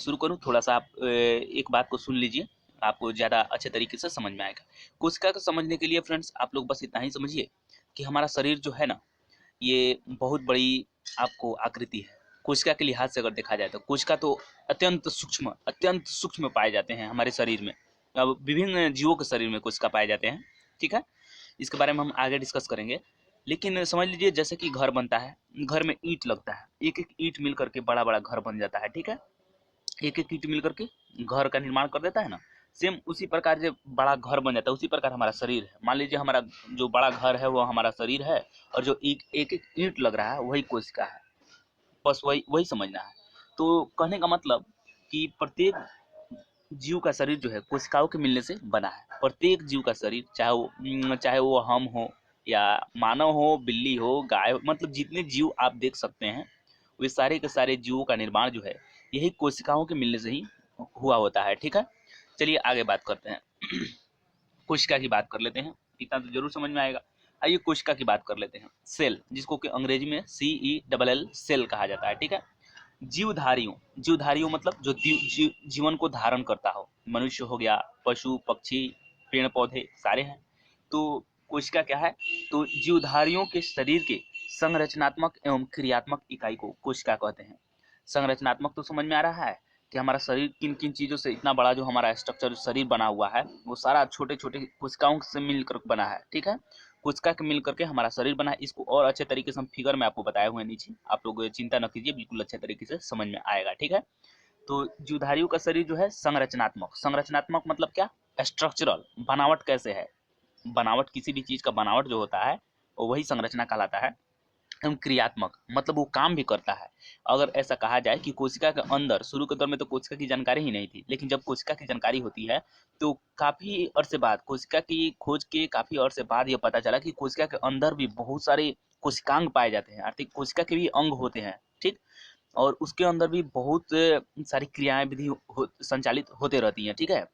शुरू करूँ, थोड़ा सा आप एक बात को सुन लीजिए, आपको ज़्यादा अच्छे तरीके से समझ में आएगा। कोशिका को समझने के लिए फ्रेंड्स आप लोग बस इतना ही समझिए कि हमारा शरीर जो है ना, ये बहुत बड़ी आपको आकृति है। कोशिका के लिहाज से अगर देखा जाए तो कोशिका तो अत्यंत सूक्ष्म पाए जाते हैं हमारे शरीर में। अब विभिन्न जीवों के शरीर में कोशिका पाए जाते हैं, ठीक है। इसके बारे में हम आगे डिस्कस करेंगे। लेकिन समझ लीजिए जैसे कि घर बनता है, घर में ईंट लगता है, एक एक ईंट मिल करके बड़ा बड़ा घर बन जाता है, ठीक है। एक एक ईंट मिल करके घर का निर्माण कर देता है ना। सेम उसी प्रकार जो बड़ा घर बन जाता है, उसी प्रकार हमारा शरीर है। मान लीजिए हमारा जो बड़ा घर है वो हमारा शरीर है, और जो एक एक ईंट लग रहा है वही कोशिका है। बस वही वही समझना है। तो कहने का मतलब कि प्रत्येक जीव का शरीर जो है कोशिकाओं के मिलने से बना है। प्रत्येक जीव का शरीर, चाहे वो हम हो या मानव हो, बिल्ली हो, गाय हो, मतलब जितने जीव आप देख सकते हैं वे सारे के सारे जीवों का निर्माण जो है यही कोशिकाओं के मिलने से ही हुआ होता है, ठीक है। चलिए आगे बात करते हैं। कोशिका की बात कर लेते हैं, इतना तो जरूर समझ में आएगा। आइए कोशिका की बात कर लेते हैं। सेल, जिसको कि अंग्रेजी में CELL सेल कहा जाता है, ठीक है। जीवधारियों मतलब जो जीवन को धारण करता हो, मनुष्य हो गया, पशु पक्षी, पेड़ पौधे सारे हैं। तो कोशिका क्या है, तो जीवधारियों के शरीर के संरचनात्मक एवं क्रियात्मक इकाई को कोशिका कहते हैं। संरचनात्मक तो समझ में आ रहा है कि हमारा शरीर किन किन चीजों से, इतना बड़ा जो हमारा स्ट्रक्चर शरीर बना हुआ है वो सारा छोटे छोटे कोशिकाओं से मिलकर बना है, ठीक है। कोशिका के मिल करके हमारा शरीर बना है। इसको और अच्छे तरीके से हम फिगर में आपको बताए हुए हैं नीचे, आप लोग चिंता न कीजिए, बिल्कुल अच्छे तरीके से समझ में आएगा, ठीक है। तो जीवधारियों का शरीर जो है संरचनात्मक मतलब क्या, स्ट्रक्चरल, बनावट कैसे है, बनावट किसी भी चीज का बनावट जो होता है वो वही संरचना कहलाता है। एवं क्रियात्मक मतलब वो काम भी करता है। अगर ऐसा कहा जाए कि कोशिका के अंदर, शुरू के दौर में तो कोशिका की जानकारी ही नहीं थी, लेकिन जब कोशिका की जानकारी होती है तो काफी अरसे बाद, कोशिका की खोज के काफी अरसे बाद यह पता चला कि कोशिका के अंदर भी बहुत सारे कोशिकांग पाए जाते हैं, अर्थात कोशिका के भी अंग होते हैं, ठीक। और उसके अंदर भी बहुत सारी क्रियाएं विधि संचालित होते रहती हैं, ठीक है।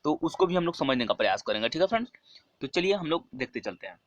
तो उसको भी हम लोग समझने का प्रयास करेंगे, ठीक है फ्रेंड्स। तो चलिए हम लोग देखते चलते हैं।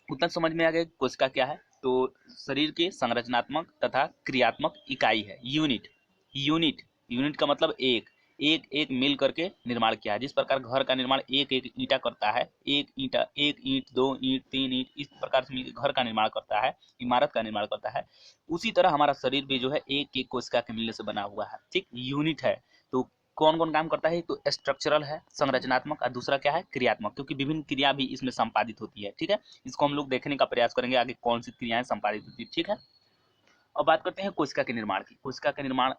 उतना समझ में आ गया कोशिका क्या है। तो शरीर के संरचनात्मक तथा क्रियात्मक इकाई है, यूनिट। यूनिट यूनिट का मतलब एक एक एक मिल करके निर्माण किया है। जिस प्रकार घर का निर्माण एक एक ईंटा करता है, एक ईंटा, एक ईंट, दो ईंट, तीन ईंट, इस प्रकार से मिलकर घर का निर्माण करता है, इमारत का निर्माण करता है, उसी तरह हमारा शरीर भी जो है एक एक कोशिका के मिलने से बना हुआ है, ठीक, यूनिट है। तो कौन कौन काम करता है, तो स्ट्रक्चरल है, संरचनात्मक, और दूसरा क्या है, क्रियात्मक, क्योंकि विभिन्न क्रिया भी इसमें संपादित होती है, ठीक है। इसको हम लोग देखने का प्रयास करेंगे आगे कौन सी क्रियाएं संपादित होती है, ठीक है। अब बात करते हैं कोशिका के निर्माण की। कोशिका का निर्माण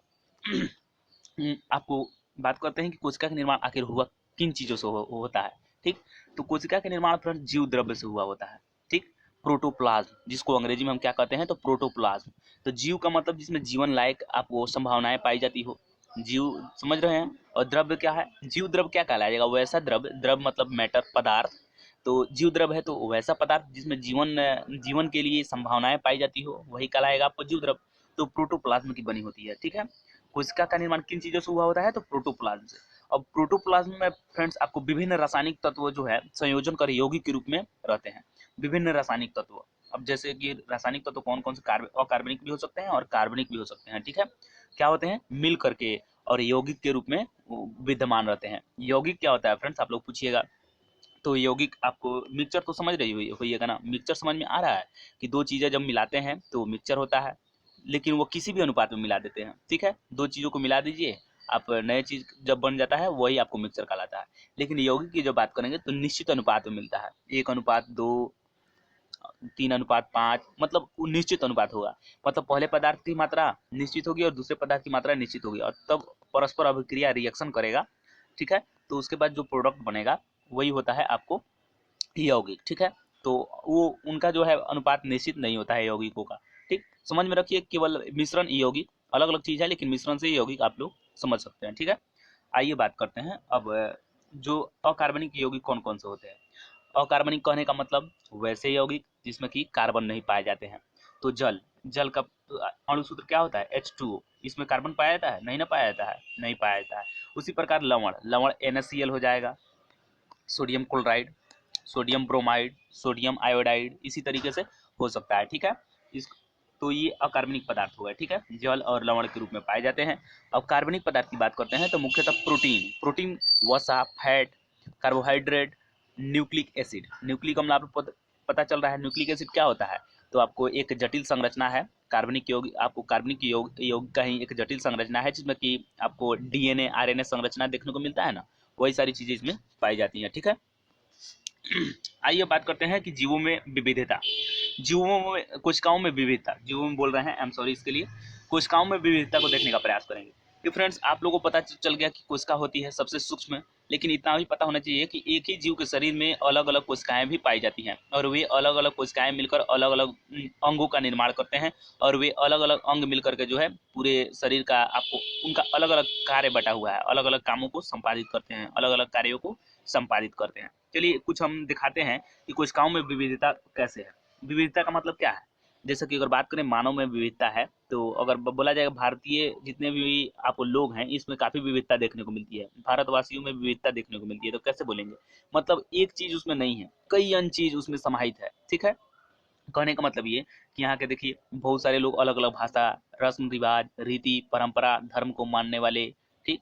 आपको बात करते हैं कि कोशिका का निर्माण आखिर हुआ किन चीजों से होता है, ठीक। तो कोशिका का निर्माण फ्रेंड जीव द्रव्य से हुआ होता है, ठीक। प्रोटोप्लाज्म, जिसको अंग्रेजी में हम क्या कहते हैं, तो प्रोटोप्लाज्म। तो जीव का मतलब जिसमें जीवन लायक आपको संभावनाएं पाई जाती हो, जीव, समझ रहे हैं। और द्रव्य क्या है, जीव द्रव्य क्या कहलाएगा, वैसा द्रव्य, द्रव्य मतलब मैटर, पदार्थ। तो जीव द्रव्य है तो वैसा पदार्थ जिसमें जीवन के लिए संभावनाएं पाई जाती हो, वही कहलाएगा आपको जीव द्रव्य। तो प्रोटोप्लाज्म की बनी होती है, ठीक है। कोशिका का निर्माण किन चीजों से हुआ होता है, तो प्रोटोप्लाज्म से। अब प्रोटोप्लाज्म में फ्रेंड्स आपको विभिन्न रासायनिक तत्व जो है संयोजन कर यौगिक के रूप में रहते हैं। विभिन्न रासायनिक तत्व, अब जैसे कि रासायनिक तत्व कौन कौन से, अकार्बनिक भी हो सकते हैं और कार्बनिक भी हो सकते हैं, ठीक है। क्या होते हैं, मिल करके और यौगिक के रूप में विद्यमान रहते हैं। यौगिक क्या होता है फ्रेंड्स, आप लोग पूछिएगा। तो यौगिक, आपको मिक्सचर तो समझ रही होइएगा ना, मिक्सचर समझ में आ रहा है कि दो चीजें जब मिलाते हैं तो मिक्सचर होता है। लेकिन वो किसी भी अनुपात में मिला देते हैं, ठीक है। दो चीजों को मिला दीजिए, आप नए चीज जब बन जाता है वही आपको मिक्सचर कहलाता है। लेकिन यौगिक की जब बात करेंगे तो निश्चित अनुपात में मिलता है, 1:2, 3:5, मतलब वो निश्चित अनुपात होगा। मतलब पहले पदार्थ की मात्रा निश्चित होगी और दूसरे पदार्थ की मात्रा निश्चित होगी, और तब परस्पर अभिक्रिया रिएक्शन करेगा, ठीक है। तो उसके बाद जो प्रोडक्ट बनेगा वही होता है आपको यौगिक, ठीक है। तो वो उनका जो है अनुपात निश्चित नहीं होता है यौगिकों का, ठीक। समझ में रखिए, केवल मिश्रण यौगिक अलग अलग चीज है, लेकिन मिश्रण से यौगिक आप लोग समझ सकते हैं, ठीक है। आइए बात करते हैं अब जो अकार्बनिक यौगिक कौन कौन से होते हैं। अकार्बनिक कहने का मतलब वैसे यौगिक जिसमें कि कार्बन नहीं पाए जाते हैं। तो जल, जल का अणु सूत्र क्या होता है, H2O। इसमें कार्बन पाया जाता है, नहीं ना पाया जाता है, नहीं पाया जाता है। उसी प्रकार लवण, लवण NaCl हो जाएगा, sodium chloride, sodium bromide, sodium iodide, इसी तरीके से हो सकता है, ठीक है। इस तो ये अकार्बनिक पदार्थ हो गए, ठीक है, जल और लवण के रूप में पाए जाते हैं। अब कार्बनिक पदार्थ की बात करते हैं तो मुख्यतः प्रोटीन, वसा, fat, carbohydrate, nucleic acid. Nucleic अम्ल आपको पता चल रहा है, न्यूक्लिक एसिड क्या होता है? तो आपको एक जटिल संरचना है, कार्बनिक यौगिक, आपको कार्बनिक योग का ही एक जटिल संरचना है जिसमें कि आपको डीएनए आरएनए संरचना देखने को मिलता है ना, वही सारी चीजें इसमें पाई जाती हैं, ठीक है। आइए बात करते हैं कि जीवों में विविधता। जीवों में, कोशिकाओं में विविधता, जीवों में बोल रहे हैं, आई एम सॉरी इसके लिए, कोशिकाओं में विविधता को देखने का प्रयास करेंगे। कि फ्रेंड्स आप लोगों को पता चल गया कि कोशिका होती है सबसे सूक्ष्म, लेकिन इतना भी पता होना चाहिए कि एक ही जीव के शरीर में अलग अलग कोशिकाएं भी पाई जाती हैं और वे अलग अलग कोशिकाएं मिलकर अलग अलग अंगों का निर्माण करते हैं और वे अलग अलग अंग मिलकर के जो है पूरे शरीर का आपको उनका अलग अलग कार्य बटा हुआ है, अलग अलग कामों को संपादित करते हैं, अलग अलग कार्यों को संपादित करते हैं। चलिए कुछ हम दिखाते हैं कि कोशिकाओं में विविधता कैसे है। विविधता का मतलब क्या है? जैसे कि अगर बात करें मानव में विविधता है, तो अगर बोला जाएगा भारतीय जितने भी आपको लोग हैं इसमें काफी विविधता देखने को मिलती है, भारतवासियों में विविधता देखने को मिलती है। तो कैसे बोलेंगे? मतलब एक चीज उसमें नहीं है, कई अन्य चीज उसमें समाहित है, ठीक है। कहने का मतलब ये कि यहाँ के देखिए बहुत सारे लोग अलग अलग भाषा, रस्म रिवाज, रीति परंपरा, धर्म को मानने वाले, ठीक,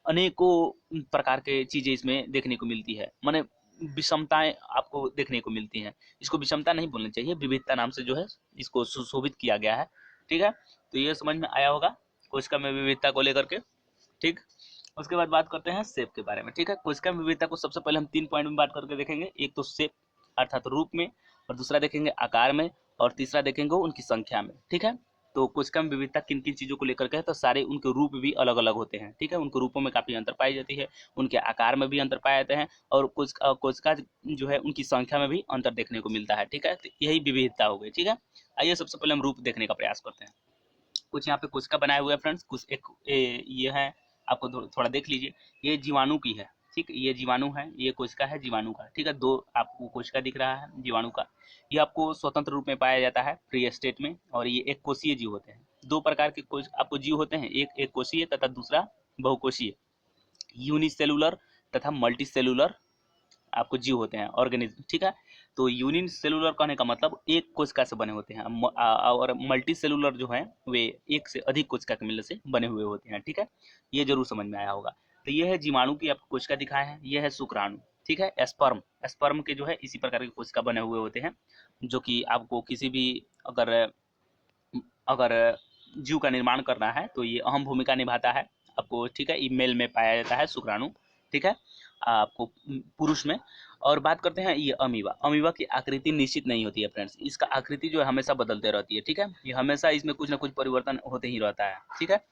अनेकों प्रकार के चीजें इसमें देखने को मिलती है। माने विषमताएं आपको देखने को मिलती हैं। इसको विषमता नहीं बोलना चाहिए, विविधता नाम से जो है इसको सुशोभित किया गया है, ठीक है। तो ये समझ में आया होगा कोशिका में विविधता को लेकर के, ठीक। उसके बाद बात करते हैं शेप के बारे में, ठीक है। कोशिका में विविधता को सबसे पहले हम 3 पॉइंट में बात करके देखेंगे। एक तो शेप अर्थात रूप में, और दूसरा देखेंगे आकार में, और तीसरा देखेंगे उनकी संख्या में, ठीक है। तो कोशिका में विविधता किन किन चीजों को लेकर के है? तो सारे उनके रूप भी अलग अलग होते हैं, ठीक है। उनके रूपों में काफी अंतर पाई जाती है, उनके आकार में भी अंतर पाए जाते हैं, और कोशिका जो है उनकी संख्या में भी अंतर देखने को मिलता है, ठीक है। तो यही विविधता हो गई, ठीक है। आइए सबसे पहले हम रूप देखने का प्रयास करते हैं। कुछ यहाँ पे कोशिका बनाए हुए हैं फ्रेंड्स, कुछ एक ये है, आपको थोड़ा देख लीजिए। ये जीवाणु की है, ठीक, ये जीवाणु है, ये कोशिका है जीवाणु का, ठीक है। दो आपको कोशिका दिख रहा है जीवाणु का। ये आपको स्वतंत्र रूप में पाया जाता है फ्री स्टेट में, और ये एक कोशीय जीव होते हैं। दो प्रकार के आपको जीव होते हैं, एक कोशीय तथा दूसरा बहुकोशीय, यूनिसेलुलर तथा मल्टी सेलुलर आपको जीव होते हैं, ऑर्गेनिज्म, ठीक है। तो यूनिट सेलुलर कहने का मतलब एक कोशिका से बने होते हैं, और मल्टी सेलुलर जो है वे एक से अधिक कोशिका के मिलने से बने हुए होते हैं, ठीक है। ये जरूर समझ में आया होगा। तो ये है जीवाणु की आपको कोशिका दिखाए हैं, ये है शुक्राणु, ठीक है। स्पर्म के जो है इसी प्रकार के कोशिका बने हुए होते हैं, जो कि आपको किसी भी अगर अगर जीव का निर्माण करना है तो ये अहम भूमिका निभाता है आपको, ठीक है। मेल में पाया जाता है शुक्राणु, ठीक है, आपको पुरुष में। और बात करते हैं ये अमीबा की आकृति निश्चित नहीं होती है फ्रेंड्स, इसका आकृति जो है हमेशा बदलते रहती है, ठीक है। ये हमेशा इसमें कुछ ना कुछ परिवर्तन होते ही रहता है, ठीक है।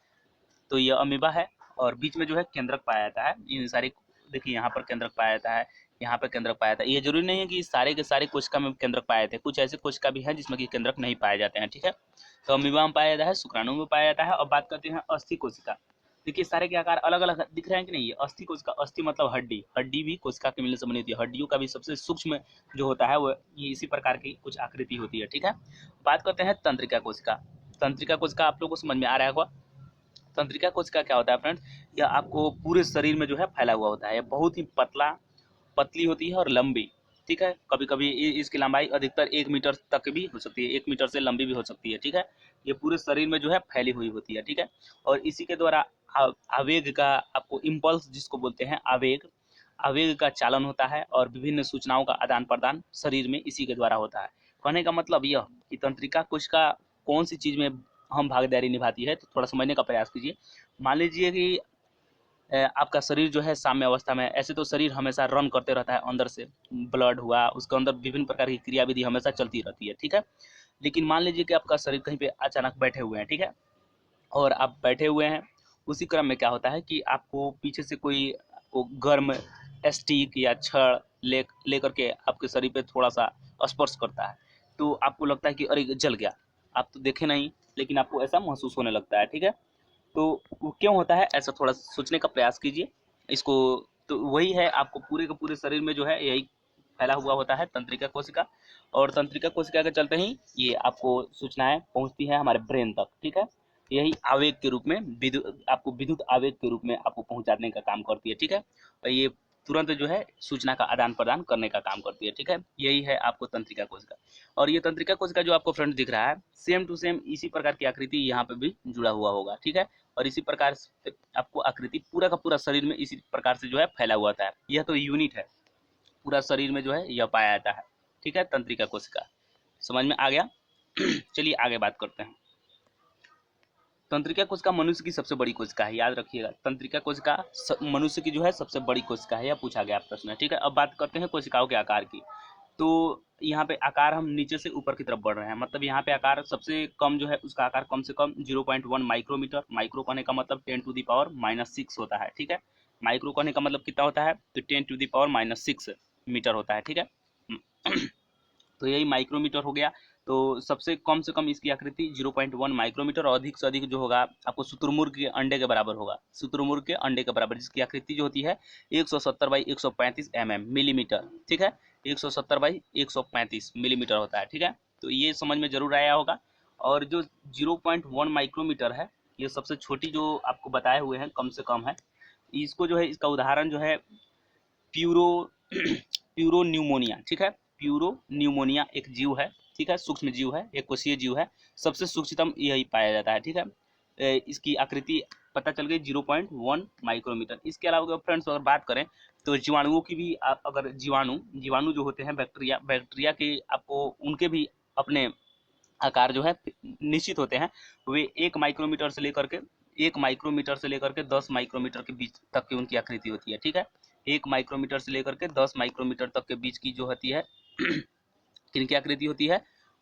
तो ये अमीबा है, और बीच में जो है केंद्रक पाया जाता है। इन सारी देखिए यहाँ पर केंद्रक पाया जाता है, यहाँ पर केंद्रक पाया जाता है। ये जरूरी नहीं है कि सारे के सारे कोशिका में केंद्रक पाए जाते हैं, कुछ ऐसे कोशिका भी हैं जिसमें कि केंद्रक नहीं पाए जाते हैं, ठीक है। तो अमीबा में पाया जाता है, शुक्राणु में पाया जाता है। और बात करते हैं अस्थि कोशिका। देखिए सारे के आकार अलग अलग दिख रहे हैं कि नहीं। ये अस्थि कोशिका, अस्थि मतलब हड्डी, हड्डी भी कोशिका के मिलने से बनी होती है। हड्डियों का भी सबसे सूक्ष्म जो होता है वो ये इसी प्रकार की कुछ आकृति होती है, ठीक है। बात करते हैं तंत्रिका कोशिका। तंत्रिका कोशिका आप लोगों को समझ में आ रहा होगा। तंत्रिका कोशिका क्या होता है फ्रेंड्स? यह आपको पूरे शरीर में जो है फैला हुआ होता है। यह बहुत ही पतली होती है और लंबी, ठीक है। कभी कभी इसकी लंबाई अधिकतर 1 मीटर तक भी हो सकती है, 1 मीटर से लंबी भी हो सकती है, ठीक है। ये पूरे शरीर में जो है फैली हुई होती है, ठीक है। और इसी के द्वारा आवेग का आपको इम्पल्स जिसको बोलते हैं आवेग का चालन होता है, और विभिन्न सूचनाओं का आदान प्रदान शरीर में इसी के द्वारा होता है। कहने का मतलब यह कि तंत्रिका कोशिका कौन सी चीज में हम भागीदारी निभाती है, तो थोड़ा समझने का प्रयास कीजिए। मान लीजिए कि आपका शरीर जो है साम्य अवस्था में, ऐसे तो शरीर हमेशा रन करते रहता है, अंदर से ब्लड हुआ, उसके अंदर विभिन्न प्रकार की क्रियाविधि हमेशा चलती रहती है, ठीक है। लेकिन मान लीजिए कि आपका शरीर कहीं पे अचानक बैठे हुए हैं, ठीक है, और आप बैठे हुए हैं, उसी क्रम में क्या होता है कि आपको पीछे से कोई आपको गर्म स्टिक या छड़ लेकर के आपके शरीर पे थोड़ा सा स्पर्श करता है, तो आपको लगता है कि अरे जल गया। आप तो देखे नहीं, लेकिन आपको ऐसा महसूस होने लगता है, ठीक है। तो वो क्यों होता है ऐसा, थोड़ा सोचने का प्रयास कीजिए इसको। तो वही है, आपको पूरे के पूरे शरीर में जो है यही फैला हुआ होता है तंत्रिका कोशिका, और तंत्रिका कोशिका के चलते ही ये आपको सूचनाएं पहुंचती है हमारे ब्रेन तक, ठीक है। यही आवेग के रूप में आपको विद्युत आवेग के रूप में आपको पहुंचाने का काम करती है, ठीक है। और ये तुरंत जो है सूचना का आदान प्रदान करने का काम करती है। ठीक है, यही है आपको तंत्रिका कोशिका। और ये तंत्रिका कोशिका जो आपको फ्रेंड दिख रहा है, सेम टू सेम इसी प्रकार की आकृति यहाँ पे भी जुड़ा हुआ होगा। ठीक है, और इसी प्रकार से आपको आकृति पूरा का पूरा शरीर में इसी प्रकार से जो है फैला हुआ होता है। यह तो यूनिट है, पूरा शरीर में जो है यह पाया जाता है। ठीक है, तंत्रिका कोशिका समझ में आ गया। चलिए आगे बात करते हैं। तंत्रिका कोशिका मनुष्य की सबसे बड़ी कोशिका है, याद रखिएगा। तंत्रिका कोशिका मनुष्य की जो है सबसे बड़ी कोशिका है, यह पूछा गया प्रश्न है। ठीक है, अब बात करते हैं कोशिकाओं के आकार की। तो यहाँ पे आकार हम नीचे से ऊपर की तरफ बढ़ रहे हैं, मतलब यहाँ पे आकार सबसे कम जो है उसका आकार कम से कम 0.1 माइक्रोमीटर। माइक्रो कहने का मतलब 10⁻⁻6 होता है। ठीक है, माइक्रो कहने का मतलब कितना होता है, तो 10⁻⁻6 मीटर होता है। ठीक है, तो यही माइक्रोमीटर हो गया। तो सबसे कम से कम इसकी आकृति 0.1 माइक्रोमीटर और अधिक से अधिक जो होगा आपको शुतुरमुर्ग के अंडे के बराबर होगा। शुतुरमुर्ग के अंडे के बराबर, जिसकी आकृति जो होती है 170/135 मिलीमीटर। ठीक है, 170/135 मिलीमीटर होता है। ठीक है, तो ये समझ में जरूर आया होगा। और जो 0.1 माइक्रोमीटर है, ये सबसे छोटी जो आपको बताए हुए हैं कम से कम है। इसको जो है, इसका उदाहरण जो है प्यूरो प्यूरो न्यूमोनिया। ठीक है, प्यूरो न्यूमोनिया एक जीव है। ठीक है, सूक्ष्म जीव है, एक कोशीय जीव है, सबसे सूक्ष्मतम यही पाया जाता है। ठीक है, इसकी आकृति पता चल गई 0.1 माइक्रोमीटर। इसके अलावा फ्रेंड्स अगर बात करें तो जीवाणुओं की भी, अगर जीवाणु जो होते हैं बैक्टीरिया के, आपको उनके भी अपने आकार जो है निश्चित होते हैं। वे 1 माइक्रोमीटर से लेकर के 10 माइक्रोमीटर के बीच तक की उनकी आकृति होती है। ठीक है, 1 माइक्रोमीटर से लेकर के 10 माइक्रोमीटर तक के बीच की जो होती है किनकी आकृति होती है,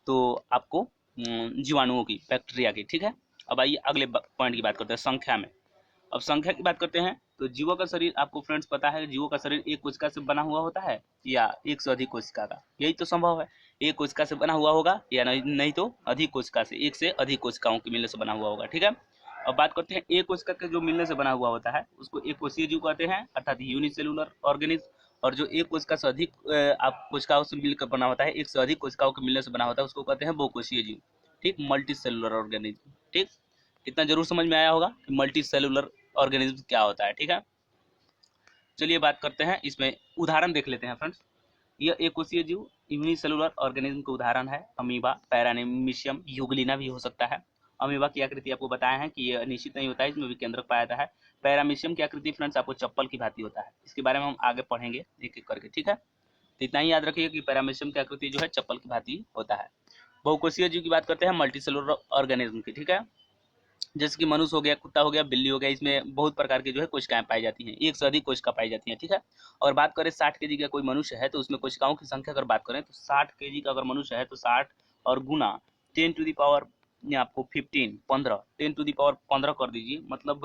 तो आपको जीवाणुओं की, बैक्टीरिया की। ठीक है, अब आइए अगले पॉइंट की बात करते हैं, संख्या में। अब संख्या की बात करते हैं तो जीवों का शरीर, आपको फ्रेंड्स पता है जीवों का शरीर एक कोशिका से बना हुआ होता है या एक से अधिक कोशिका का, यही तो संभव है। एक कोशिका से बना हुआ होगा या नहीं तो अधिक कोशिका से, एक से अधिक कोशिकाओं के मिलने से बना हुआ होगा। ठीक है, अब बात करते हैं एक कोशिका के जो मिलने से बना हुआ होता है उसको एक कोशीय जीव कहते हैं, अर्थात यूनिसेलुलर ऑर्गेनिज्म। और जो एक कोशिका से अधिक आप कोशिकाओं से मिलकर बना होता है, एक से अधिक कोशिकाओं के मिलने से बना होता है, उसको कहते हैं बहुकोशीय जीव। ठीक, मल्टी सेलुलर ऑर्गेनिज्म। ठीक, इतना जरूर समझ में आया होगा कि मल्टी सेलुलर ऑर्गेनिज्म क्या होता है। ठीक है, चलिए बात करते हैं, इसमें उदाहरण देख लेते हैं फ्रेंड्स। यह एक कोशीय जीव यूनिसेलुलर ऑर्गेनिज्म का उदाहरण है अमीबा, पैरामीशियम, यूग्लिना भी हो सकता है। अमीबा की आकृति आपको बताया है कि यह निश्चित नहीं होता है, इसमें भी केंद्रक पाया जाता है। पैरामीशियम की आकृति फ्रेंड्स आपको चप्पल की भांति होता है, इसके बारे में हम आगे पढ़ेंगे एक एक करके। ठीक है, तो इतना ही याद रखिए कि पैरामीशियम की आकृति जो है चप्पल की भांति होता है। बहुकोशीय जीव की बात करते हैं, मल्टी सेलुलर ऑर्गेनिज्म की। ठीक है, जैसे कि मनुष्य हो गया, कुत्ता हो गया, बिल्ली हो गया, इसमें बहुत प्रकार की जो है कोशिकाएं पाई जाती हैं, एक से अधिक कोशिका पाई जाती हैं। ठीक है, और बात करें 60 केजी का कोई मनुष्य है तो उसमें कोशिकाओं की संख्या अगर बात करें तो 60 केजी का अगर मनुष्य है तो 60 और गुना 10⁻, आपको 15 10⁻15 कर दीजिए, मतलब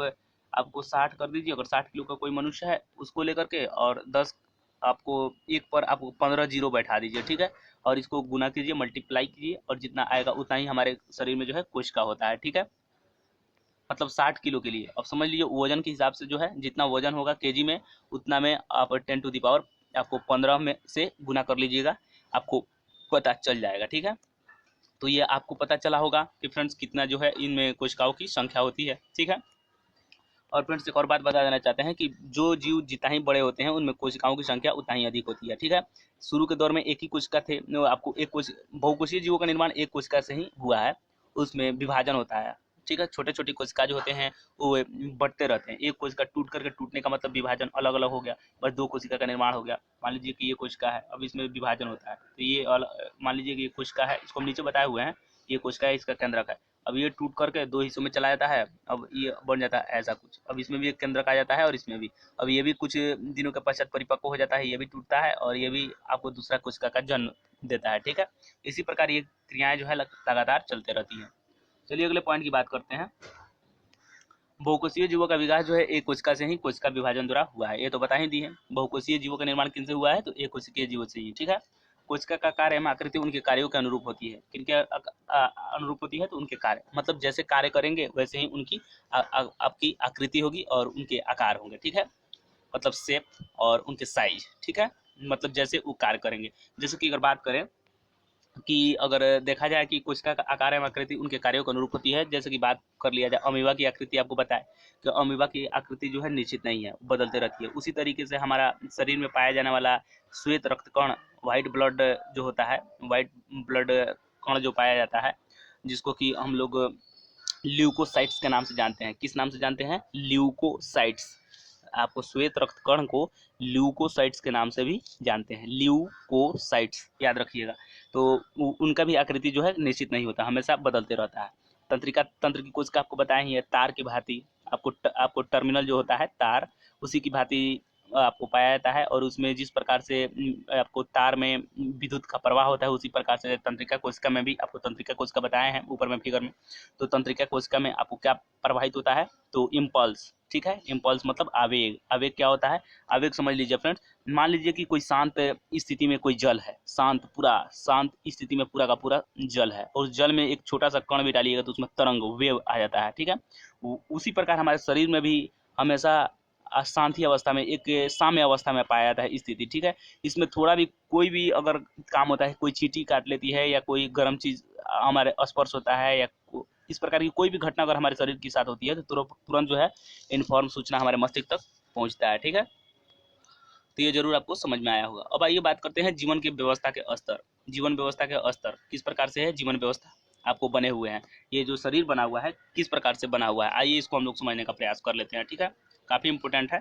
आपको 60 कर दीजिए। अगर 60 किलो का कोई मनुष्य है उसको लेकर के, और 10 आपको एक पर आपको 15 जीरो बैठा दीजिए। ठीक है, और इसको गुना कीजिए, मल्टीप्लाई कीजिए, और जितना आएगा उतना ही हमारे शरीर में जो है कोशिका होता है। ठीक है, मतलब 60 किलो के लिए। अब समझ लीजिए वजन के हिसाब से जो है जितना वजन होगा केजी में, उतना में आप 10⁻, आपको 15 में से गुना कर लीजिएगा, आपको पता चल जाएगा। ठीक है, तो ये आपको पता चला होगा कि फ्रेंड्स कितना जो है इनमें कोशिकाओं की संख्या होती है। ठीक है, और फ्रेंड्स एक और बात बता देना चाहते हैं कि जो जीव जितना ही बड़े होते हैं उनमें कोशिकाओं की संख्या उतना ही अधिक होती है। ठीक है, शुरू के दौर में एक ही कोशिका थे, आपको एक बहुकोशीय जीवों का निर्माण एक कोशिका से ही हुआ है, उसमें विभाजन होता है। ठीक है, छोटे छोटे कोशिका जो होते हैं वो बढ़ते रहते हैं, एक कोशिका टूट करके, टूटने का मतलब विभाजन अलग अलग हो गया, बस 2 कोशिका का निर्माण हो गया। मान लीजिए कि ये कोशिका है, अब इसमें विभाजन होता है तो ये मान लीजिए कि ये कोशिका है, इसको हम नीचे बताए हुए हैं, ये कोशिका है, इसका केंद्रक है। अब ये टूट करके 2 हिस्सों में चला जाता है, अब ये बन जाता है ऐसा कुछ। अब इसमें भी एक केंद्रक आ जाता है और इसमें भी। अब ये भी कुछ दिनों के पश्चात परिपक्व हो जाता है, ये भी टूटता है और ये भी आपको दूसरा कोशिका का जन्म देता है। ठीक है, इसी प्रकार ये क्रियाएं जो है लगातार चलते रहती हैं। चलिए अगले पॉइंट की बात करते हैं। बहुकोशीय जीवों का विकास जो है एक कोशिका से ही कोशिका विभाजन द्वारा हुआ है, ये तो बता ही दी है। बहुकोशीय जीवों का निर्माण किनसे हुआ है, तो एक कोशिकीय जीवों से ही। ठीक है, कोशिका का कार्य एवं आकृति उनके कार्यों के अनुरूप होती है। किनके अनुरूप होती है, तो उनके कार्य, मतलब जैसे कार्य करेंगे वैसे ही उनकी आपकी आकृति होगी और उनके आकार होंगे। ठीक है, मतलब शेप और उनके साइज। ठीक है, मतलब जैसे वो कार्य करेंगे। जैसे कि अगर बात करें कि अगर देखा जाए कि कोशिका का आकार एवं आकृति उनके कार्यों के अनुरूप होती है। जैसे कि बात कर लिया जाए अमीबा की आकृति, आपको बताए कि अमीबा की आकृति जो है निश्चित नहीं है, बदलते रहती है। उसी तरीके से हमारा शरीर में पाया जाने वाला श्वेत रक्तकण, व्हाइट ब्लड जो होता है, व्हाइट ब्लड कण जो पाया जाता है, जिसको कि हम लोग ल्यूकोसाइट्स के नाम से जानते हैं। किस नाम से जानते हैं? ल्यूकोसाइट्स। आपको श्वेत रक्तकण को ल्यूकोसाइट्स के नाम से भी जानते हैं, ल्यूकोसाइट्स याद रखिएगा। तो उनका भी आकृति जो है निश्चित नहीं होता, हमेशा बदलते रहता है। तंत्रिका तंत्र की कोशिका आपको बताए ही है, तार की भांति आपको टर्मिनल जो होता है तार, उसी की भांति आपको पाया जाता है। और उसमें जिस प्रकार से आपको तार में विद्युत का प्रवाह होता है, उसी प्रकार से तंत्रिका कोशिका में भी आपको तंत्रिका कोशिका बताए हैं ऊपर में फिगर में। तो तंत्रिका कोशिका में आपको क्या प्रवाहित होता है? तो इम्पल्स, ठीक है। इम्पल्स मतलब आवेग। आवेग क्या होता है? आवेग समझ लीजिए फ्रेंड्स, मान लीजिए कि कोई शांत स्थिति में कोई जल है, पूरा शांत स्थिति में पूरा का पूरा जल है, और उस जल में एक छोटा सा कण भी डालिएगा तो उसमें तरंग, वेव आ जाता है, ठीक है। उसी प्रकार हमारे शरीर में भी हमेशा अशांति अवस्था में, एक साम्य अवस्था में पाया जाता है स्थिति, ठीक है। इसमें थोड़ा भी कोई भी अगर काम होता है, कोई चींटी काट लेती है या कोई गर्म चीज हमारे स्पर्श होता है, या इस प्रकार की कोई भी घटना अगर हमारे शरीर के साथ होती है तो तुरंत जो है इन्फॉर्म सूचना हमारे मस्तिष्क तक पहुंचता है, ठीक है। तो ये जरूर आपको समझ में आया होगा। अब आइए बात करते हैं जीवन की व्यवस्था के स्तर। जीवन व्यवस्था के स्तर किस प्रकार से है, जीवन व्यवस्था आपको बने हुए हैं, ये जो शरीर बना हुआ है किस प्रकार से बना हुआ है, आइए इसको हम लोग समझने का प्रयास कर लेते हैं, ठीक है। काफी इंपोर्टेंट है।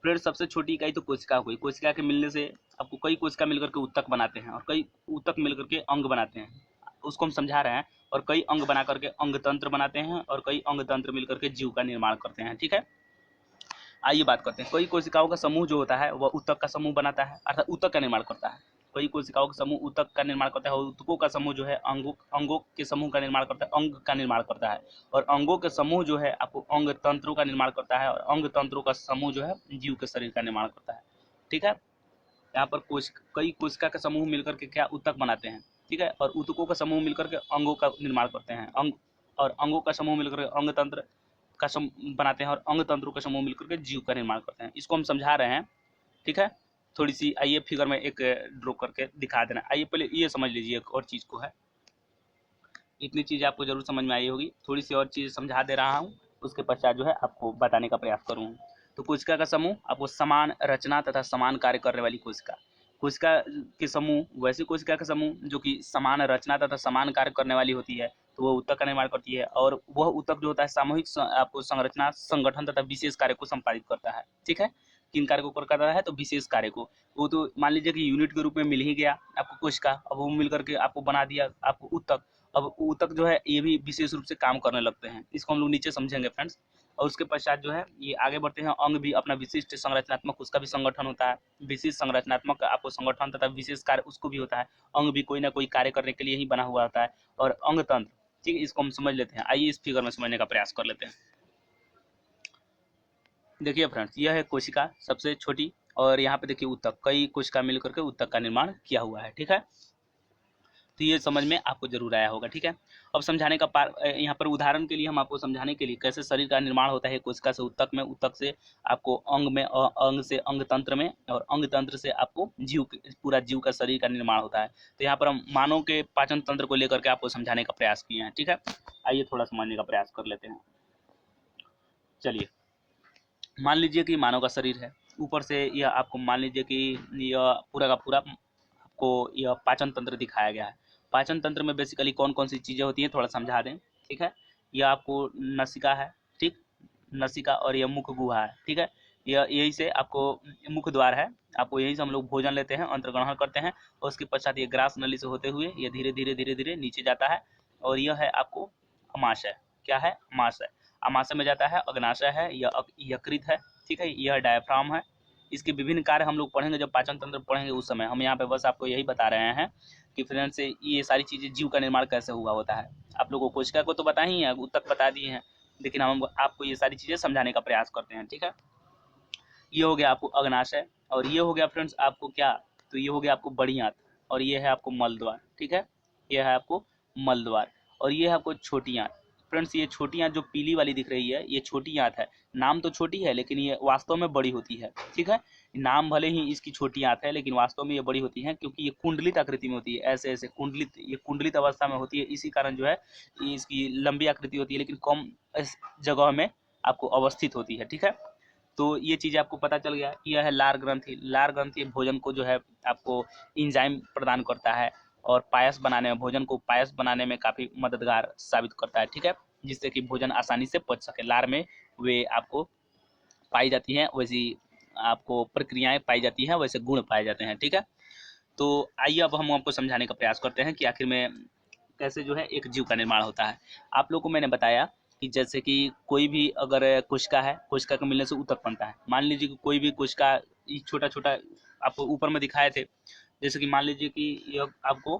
फिर सबसे छोटी इकाई तो कोशिका हुई। कोशिका के मिलने से आपको कई कोशिका मिलकर के ऊतक बनाते हैं, और कई ऊतक मिलकर के अंग बनाते हैं, उसको हम समझा रहे हैं। और कई अंग बना करके अंग तंत्र बनाते हैं, और कई अंग तंत्र मिलकर के जीव का निर्माण करते हैं, ठीक है। आइए बात करते हैं, कई कोशिकाओं का समूह जो होता है वह ऊतक का समूह बनाता है, अर्थात ऊतक का निर्माण करता है। कई कोशिकाओं का समूह ऊतक का निर्माण करता है, और ऊतकों का समूह जो है अंगों के समूह का निर्माण करता है, अंग का निर्माण करता है। और अंगों के समूह जो है आपको अंग तंत्रों का निर्माण करता है, और अंग तंत्रों का समूह जो है जीव के शरीर का निर्माण करता है, ठीक है। यहाँ पर कई कोशिका का समूह मिलकर के क्या ऊतक बनाते हैं, ठीक है। और ऊतकों का समूह मिलकर के अंगों का निर्माण करते हैं, और अंगों का समूह मिलकर के अंग तंत्र का बनाते हैं, और अंग तंत्रों का समूह मिलकर के जीव का निर्माण करते हैं। इसको हम समझा रहे हैं, ठीक है। थोड़ी सी आइए फिगर में एक ड्रॉ करके दिखा देना। आइए पहले ये समझ लीजिए एक और चीज को है, इतनी चीज आपको जरूर समझ में आई होगी, थोड़ी सी और चीज समझा दे रहा हूँ, उसके पश्चात जो है आपको बताने का प्रयास करूँगा। तो कोशिका का समूह आपको समान रचना तथा समान कार्य करने वाली कोशिका। कोशिका के समूह वैसी कोशिका का समूह जो कि समान रचना तथा समान कार्य करने वाली होती है, तो वह ऊतक का निर्माण करती है। और वह ऊतक जो होता है सामूहिक आपको संरचना, संगठन तथा विशेष कार्य को संपादित करता है, ठीक है। किन कार्य को करता है? तो विशेष कार्य को। वो तो मान लीजिए कि यूनिट के रूप में मिल ही गया आपको कोशिका, अब वो मिल करके आपको बना दिया आपको ऊतक। अब ऊतक जो है ये भी विशेष रूप से काम करने लगते हैं, इसको हम लोग नीचे समझेंगे फ्रेंड्स। और उसके पश्चात जो है ये आगे बढ़ते हैं, अंग भी अपना विशिष्ट संरचनात्मक उसका भी संगठन होता है, विशिष्ट संरचनात्मक आपको संगठन तथा विशेष कार्य उसको भी होता है। अंग भी कोई ना कोई कार्य करने के लिए ही बना हुआ होता है। और अंग तंत्र, ठीक है, इसको हम समझ लेते हैं। आइए इस फिगर में समझने का प्रयास कर लेते हैं। देखिए फ्रेंड्स, यह है कोशिका सबसे छोटी, और यहाँ पे देखिए ऊतक, कई कोशिका मिलकर के ऊतक का निर्माण किया हुआ है, ठीक है। तो ये समझ में आपको जरूर आया होगा, ठीक है। अब समझाने का यहाँ पर उदाहरण के लिए हम आपको समझाने के लिए कैसे शरीर का निर्माण होता है कोशिका से ऊतक में, ऊतक से आपको अंग में, अंग से अंग तंत्र में, और अंग तंत्र से आपको जीव, पूरा जीव का शरीर का निर्माण होता है। तो यहाँ पर हम मानव के पाचन तंत्र को लेकर के आपको समझाने का प्रयास किए हैं, ठीक है। आइए थोड़ा समझने का प्रयास कर लेते हैं। चलिए, मान लीजिए कि मानव का शरीर है, ऊपर से यह आपको मान लीजिए कि यह पूरा का पूरा आपको यह पाचन तंत्र दिखाया गया है। पाचन तंत्र में बेसिकली कौन कौन सी चीज़ें होती हैं थोड़ा समझा दें, ठीक है। यह आपको नसिका है, ठीक, नसिका, और यह मुख गुहा है, ठीक है। यह यही से आपको मुख द्वार है, आपको यही से हम लोग भोजन लेते हैं, अंत्र ग्रहण करते हैं। और उसके पश्चात ये ग्रास नली से होते हुए ये धीरे धीरे धीरे धीरे नीचे जाता है, और यह है आपको अमाशय। क्या है? अमाशय। अमाशय में जाता है, अग्नाशय है, यह यकृत है, ठीक है, यह डायफ्राम है। इसके विभिन्न कार्य हम लोग पढ़ेंगे, जब पाचन तंत्र पढ़ेंगे उस समय। हम यहाँ पे बस आपको यही बता रहे हैं कि फ्रेंड्स ये सारी चीजें जीव का निर्माण कैसे हुआ होता है। आप लोगों को कोशिका को तो बता ही है, ऊतक बता दिए हैं, लेकिन हम आपको ये सारी चीजें समझाने का प्रयास करते हैं, ठीक है। ये हो गया आपको अग्नाशय, और ये हो गया फ्रेंड्स आपको क्या, तो ये हो गया आपको बड़ी आंत, और ये है आपको मल द्वार, ठीक है। ये है आपको मल द्वार, और ये है आपको छोटी आंत, फ्रेंड्स ये छोटी आंत जो पीली वाली दिख रही है ये छोटी आंत है। नाम तो छोटी है लेकिन ये वास्तव में बड़ी होती है। ठीक है, नाम भले ही इसकी छोटी आंत है लेकिन वास्तव में ये बड़ी होती है, क्योंकि ये कुंडलित आकृति में होती है। ऐसे ऐसे कुंडलित, ये कुंडलित अवस्था में होती है, इसी कारण जो है इसकी लंबी आकृति होती है, लेकिन कम इस जगह में आपको अवस्थित होती है। ठीक है, तो ये चीज़ आपको पता चल गया। यह है लार ग्रंथि। लार ग्रंथि भोजन को जो है आपको इंजाइम प्रदान करता है और पायस बनाने में, भोजन को पायस बनाने में काफ़ी मददगार साबित करता है। ठीक है, जिससे कि भोजन आसानी से पच सके। लार में वे आपको पाई जाती हैं, वैसी आपको प्रक्रियाएं पाई जाती हैं, वैसे गुण पाए जाते हैं। ठीक है, तो आइए अब हम आपको समझाने का प्रयास करते हैं कि आखिर में कैसे जो है एक जीव का निर्माण होता है। आप लोग को मैंने बताया कि जैसे कि कोई भी अगर कोशिका है, कोशिका के मिलने से ऊतक बनता है। मान लीजिए कि कोई भी कोशिका छोटा छोटा आपको ऊपर में दिखाए थे, जैसे कि मान लीजिए कि यह आपको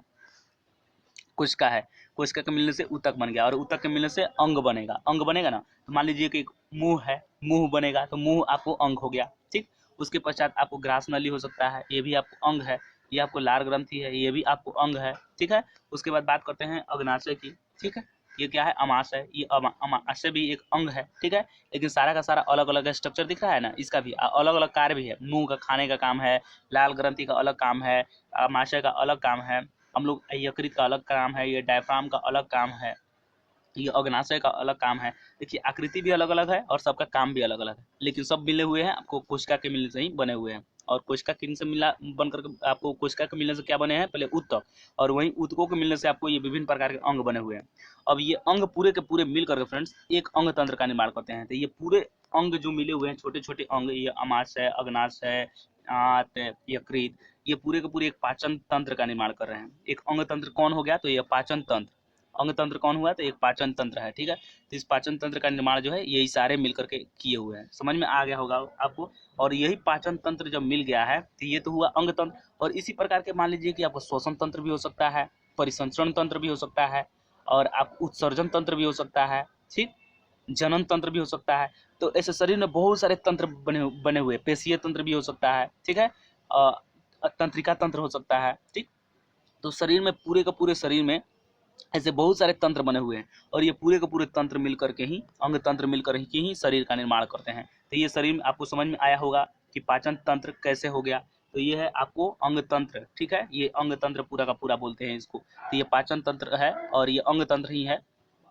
कोशिका है, कोशिका के मिलने से ऊतक बन गया और ऊतक के मिलने से अंग बनेगा। अंग बनेगा ना, तो मान लीजिए कि मुंह है, मुंह बनेगा तो मुंह आपको अंग हो गया। ठीक, उसके पश्चात आपको ग्रास नली हो सकता है, ये भी आपको अंग है। ये आपको लार ग्रंथि है, ये भी आपको अंग है। ठीक है, उसके बाद बात करते हैं अग्नाशय की। ठीक है, ये क्या है, अमाशय। ये अमाशय भी एक अंग है। ठीक है, लेकिन सारा का सारा अलग अलग स्ट्रक्चर दिख रहा है ना, इसका भी अलग अलग कार्य भी है। मुंह का खाने का काम है, लाल ग्रंथि का अलग काम है, अमाशय का अलग काम है, हम लोग यकृत का अलग काम है, ये डायफ्राम का अलग काम है, ये अग्नाशय का अलग काम है। देखिए आकृति भी अलग अलग है और सबका काम भी अलग अलग है, लेकिन सब मिले हुए हैं आपको कोशिका के मिलने से ही बने हुए हैं। और कोशिका किन से मिला बनकर आपको कोशिका के मिलने से क्या बने हैं, पहले ऊतक, और वहीं ऊतकों के मिलने से आपको ये विभिन्न प्रकार के अंग बने हुए हैं। अब ये अंग पूरे के पूरे मिल करके फ्रेंड्स एक अंग तंत्र का निर्माण करते हैं। तो ये पूरे अंग जो मिले हुए हैं, छोटे छोटे अंग, ये अमाशय, अग्नाशय, आंत, यकृत, ये पूरे के पूरे एक पाचन तंत्र का निर्माण कर रहे हैं। एक अंग तंत्र कौन हो गया, तो ये पाचन तंत्र। अंग तंत्र कौन हुआ, तो एक पाचन तंत्र है। ठीक है, तो इस पाचन तंत्र का निर्माण जो है यही सारे मिलकर के किए हुए हैं। समझ में आ गया होगा आपको। और यही पाचन तंत्र जब मिल गया है तो ये तो हुआ अंग तंत्र। और इसी प्रकार के मान लीजिए कि आपको श्वसन तंत्र भी हो सकता है, परिसंचरण तंत्र भी हो सकता है, और आप उत्सर्जन तंत्र भी हो सकता है। ठीक, जनन तंत्र भी हो सकता है। तो ऐसे शरीर में बहुत सारे तंत्र बने हुए, पेशीय तंत्र भी हो सकता है। ठीक है, तंत्रिका तंत्र हो सकता है। ठीक, तो शरीर में पूरे का पूरे शरीर में ऐसे बहुत सारे तंत्र बने हुए हैं, और ये पूरे के पूरे तंत्र मिलकर के ही, अंग तंत्र मिलकर के ही शरीर का निर्माण करते हैं। तो ये शरीर में आपको समझ में आया होगा कि पाचन तंत्र कैसे हो गया। तो ये है आपको अंग तंत्र। ठीक है, ये अंग तंत्र पूरा का पूरा बोलते हैं इसको। तो ये पाचन तंत्र है और ये अंग तंत्र ही है।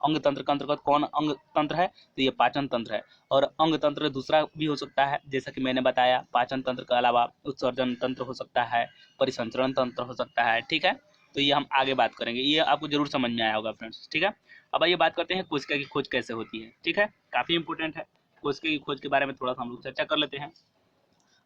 अंग तंत्र के अंतर्गत कौन अंग तंत्र है, तो ये पाचन तंत्र है। और अंग तंत्र दूसरा भी हो सकता है, जैसा कि मैंने बताया, पाचन तंत्र के अलावा उत्सर्जन तंत्र हो सकता है, परिसंचरण तंत्र हो सकता है। ठीक है, तो ये हम आगे बात करेंगे, ये आपको जरूर समझ में आया होगा फ्रेंड्स। ठीक है, अब आइए बात करते हैं कोशिका की खोज कैसे होती है। ठीक है, काफी इंपॉर्टेंट है। कोशिका की खोज के बारे में थोड़ा सा हम लोग चर्चा कर लेते हैं।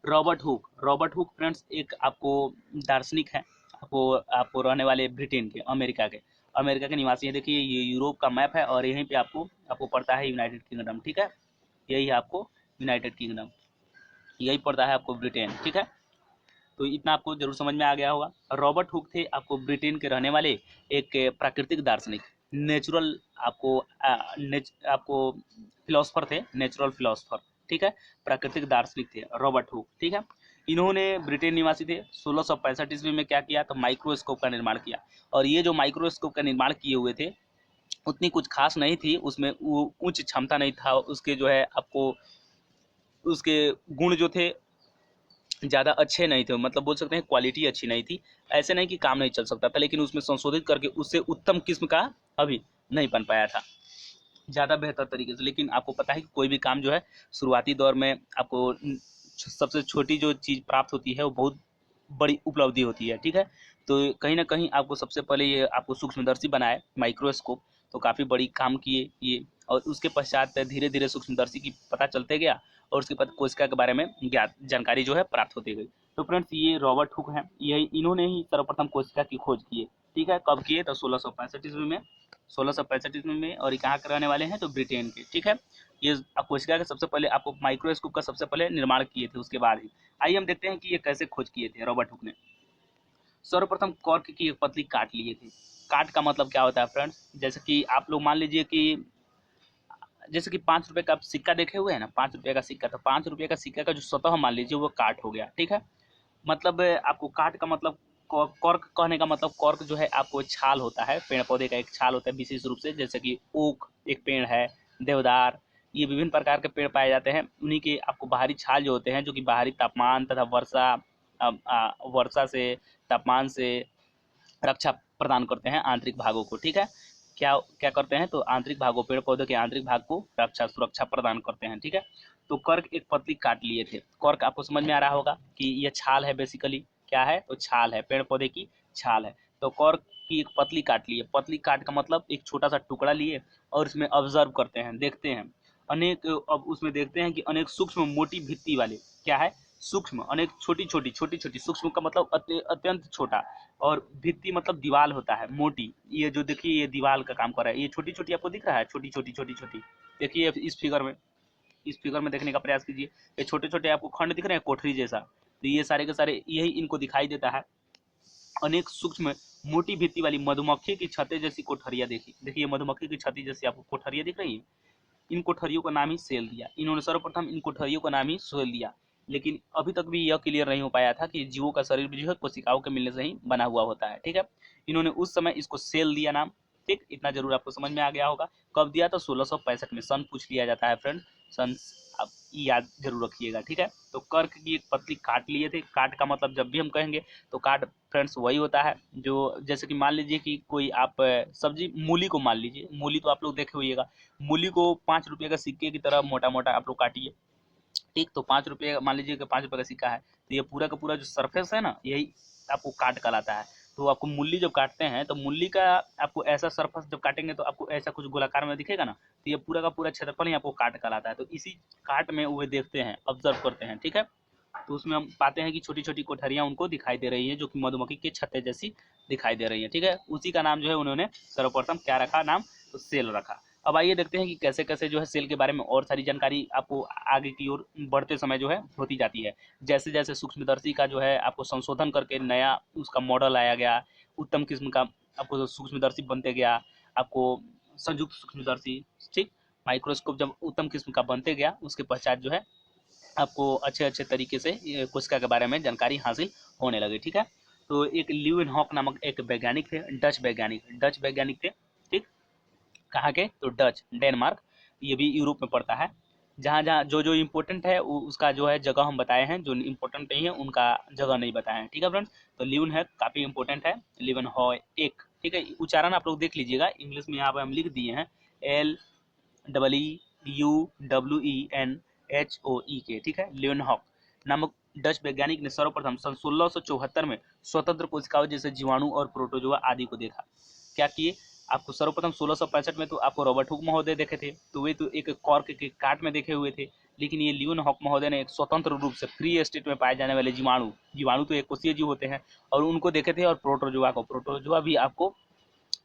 Robert Hooke. Robert Hooke friends एक आपको दार्शनिक है, आपको रहने वाले ब्रिटेन के, अमेरिका के निवासी हैं। देखिए ये यूरोप का मैप है और यहीं पे आपको आपको पड़ता है यूनाइटेड किंगडम। ठीक है, यही है आपको यूनाइटेड किंगडम, यही पड़ता है आपको ब्रिटेन। ठीक है, तो इतना आपको जरूर समझ में आ गया होगा। रॉबर्ट हुक थे आपको ब्रिटेन के रहने वाले एक प्राकृतिक दार्शनिक, नेचुरल आपको फिलोसफर थे, नेचुरल फिलोसफर। ठीक है, प्राकृतिक दार्शनिक थे रॉबर्ट हुक। ठीक है, इन्होंने ब्रिटेन निवासी थे। 1665 ईस्वी में क्या किया, तो माइक्रोस्कोप का निर्माण किया। और ये जो माइक्रोस्कोप का निर्माण किए हुए थे उतनी कुछ खास नहीं थी, उसमें उच्च क्षमता नहीं था, उसके जो है आपको उसके गुण जो थे ज़्यादा अच्छे नहीं थे, मतलब बोल सकते हैं क्वालिटी अच्छी नहीं थी। ऐसे नहीं कि काम नहीं चल सकता था, लेकिन उसमें संशोधित करके उससे उत्तम किस्म का अभी नहीं बन पाया था ज़्यादा बेहतर तरीके से। लेकिन आपको पता है कि कोई भी काम जो है शुरुआती दौर में आपको सबसे छोटी जो चीज़ प्राप्त होती है वो बहुत बड़ी उपलब्धि होती है। ठीक है, तो कहीं ना कहीं आपको सबसे पहले ये आपको सूक्ष्मदर्शी बनाए माइक्रोस्कोप, तो काफ़ी बड़ी काम किए ये। और उसके पश्चात धीरे धीरे सूक्ष्मदर्शी की पता चलते गया और उसके बाद कोशिका के बारे में ज्ञात जानकारी जो है प्राप्त होती गई। तो फ्रेंड्स ये रॉबर्ट हुक हैं, यही इन्होंने ही सर्वप्रथम कोशिका की खोज की है। ठीक है, कब किए, तो 1665 ईस्वी में, 1665 ईस्वी में। और ये कहाँ के रहने वाले हैं, तो ब्रिटेन के। ठीक है, ये कोशिका का सबसे पहले आपको माइक्रोस्कोप का सबसे पहले निर्माण किए थे, उसके बाद ही। आइए हम देखते हैं कि ये कैसे खोज किए थे रॉबर्ट हुक ने। सर्वप्रथम कॉर्क की एक पतली काट लिए थे। काट का मतलब क्या होता है फ्रेंड्स, जैसे कि आप लोग मान लीजिए कि जैसे कि 5 रुपए का आप सिक्का देखे हुए हैं ना, 5 रुपए का सिक्का, तो 5 रुपए का सिक्का का जो सतह मान लीजिए वो काट हो गया। ठीक है, मतलब आपको काट का मतलब कॉर्क कहने का मतलब कॉर्क जो है आपको छाल होता है, पेड़ पौधे का एक छाल होता है विशेष रूप से, जैसे कि ओक एक पेड़ है, देवदार, ये विभिन्न प्रकार के पेड़ पाए जाते हैं। उन्हीं के आपको बाहरी छाल जो होते हैं, जो कि बाहरी तापमान तथा वर्षा से, तापमान से रक्षा प्रदान करते हैं आंतरिक भागों को। ठीक है, क्या क्या करते हैं, तो आंतरिक भागों, पेड़ पौधे के आंतरिक भाग को सुरक्षा प्रदान करते हैं। ठीक है, तो कर्क एक पतली काट लिए थे। कर्क आपको समझ में आ रहा होगा कि ये छाल है, बेसिकली क्या है, तो छाल है, पेड़ पौधे की छाल है। तो कर्क की एक पतली काट लिए। पतली काट का मतलब एक छोटा सा टुकड़ा लिए और इसमें ऑब्जर्व करते हैं, देखते हैं अनेक, अब उसमें देखते हैं कि अनेक सूक्ष्म मोटी भित्ति वाले, क्या है, सूक्ष्म, अनेक छोटी छोटी, सूक्ष्म का मतलब अत्यंत छोटा, और भित्ति मतलब दीवाल होता है, मोटी। ये जो देखिए ये दीवाल का काम कर रहा है, ये छोटी छोटी आपको दिख रहा है, छोटी छोटी। देखिए इस फिगर में देखने का प्रयास कीजिए, ये छोटे छोटे आपको खंड दिख रहे हैं कोठरी जैसा, तो ये सारे के सारे यही इनको दिखाई देता है। अनेक सूक्ष्म मोटी भित्ति वाली मधुमक्खी की छतें जैसी कोठरियां, देखिए मधुमक्खी की छती जैसी आपको कोठरियां दिख रही है। इन कोठरियों का नाम ही सेल दिया इन्होंने, सर्वप्रथम इन कोठरियों का नाम ही सेल दिया। लेकिन अभी तक भी यह क्लियर नहीं हो पाया था कि जीवों का शरीर भी जो है कोशिकाओं के मिलने से ही बना हुआ होता है। ठीक है, इन्होंने उस समय इसको सेल दिया नाम। ठीक, इतना जरूर आपको समझ में आ गया होगा। कब दिया, तो 1665 में। सन पूछ लिया जाता है फ्रेंड, सन आप याद जरूर रखिएगा। ठीक है, तो कर्क की एक पतली काट लिए थे। काट का मतलब जब भी हम कहेंगे तो काट फ्रेंड्स वही होता है जो, जैसे कि मान लीजिए कि कोई आप सब्जी, मूली को मान लीजिए, मूली तो आप लोग देखे होइएगा, मूली को 5 रुपये का सिक्के की तरह मोटा मोटा आप लोग काटिए। ठीक, तो 5 रुपये, मान लीजिए कि 5 रुपये का सिक्का है, तो ये पूरा का पूरा जो सरफेस है ना, यही आपको काट कहलाता है। तो आपको मूली जब काटते हैं तो मूली का आपको ऐसा सरफेस जब काटेंगे तो आपको ऐसा कुछ गोलाकार में दिखेगा ना, तो ये पूरा का पूरा क्षेत्रफल ही आपको काट कहलाता है। तो इसी काट में वो देखते हैं, ऑब्जर्व करते हैं। ठीक है, तो उसमें हम पाते हैं कि छोटी छोटी कोठरियां उनको दिखाई दे रही है, जो कि मधुमक्खी के छत्ते जैसी दिखाई दे रही है। ठीक है, उसी का नाम जो है उन्होंने सर्वप्रथम क्या रखा नाम, तो सेल रखा। अब आइए देखते हैं कि कैसे कैसे जो है सेल के बारे में और सारी जानकारी आपको आगे की ओर बढ़ते समय जो है होती जाती है। जैसे जैसे सूक्ष्मदर्शी का जो है आपको संशोधन करके नया उसका मॉडल आया गया, उत्तम किस्म का आपको सूक्ष्मदर्शी बनते गया, आपको संयुक्त सूक्ष्मदर्शी, ठीक, माइक्रोस्कोप जब उत्तम किस्म का बनते गया, उसके पश्चात जो है आपको अच्छे अच्छे तरीके से कोशिका के बारे में जानकारी हासिल होने लगी। ठीक है, तो एक ल्यूवेनहॉक नामक एक वैज्ञानिक थे, डच वैज्ञानिक थे। ठीक, कहाँ के, तो डच, डेनमार्क, ये भी यूरोप में पड़ता है। जहाँ जहाँ जो जो इम्पोर्टेंट है उसका जो है जगह हम बताए हैं, जो इम्पोर्टेंट नहीं है उनका जगह नहीं बताए हैं। ठीक है फ्रेंड्स, तो ल्यून है काफ़ी इंपॉर्टेंट है, लिवन हॉ एक। ठीक है, उच्चारण आप लोग देख लीजिएगा, इंग्लिश में यहाँ पर हम लिख दिए हैं LEUWENHOEK। ठीक है, लियोनहॉक नामक डच वैज्ञानिक ने सर्वप्रथम सन 1674 में स्वतंत्र कोशिकाओं जैसे जीवाणु और प्रोटोजोआ आदि को देखा। क्या किए, आपको सर्वप्रथम 1665 में तो आपको रॉबर्ट हुक महोदय देखे थे, तो वे तो एक कॉर्क के काट में देखे हुए थे। लेकिन ये लियोनहॉक महोदय ने एक स्वतंत्र रूप से फ्री स्टेट में पाए जाने वाले जीवाणु, जीवाणु तो एक कोशीय जीव होते हैं, और उनको देखे थे, और प्रोटोजोआ भी आपको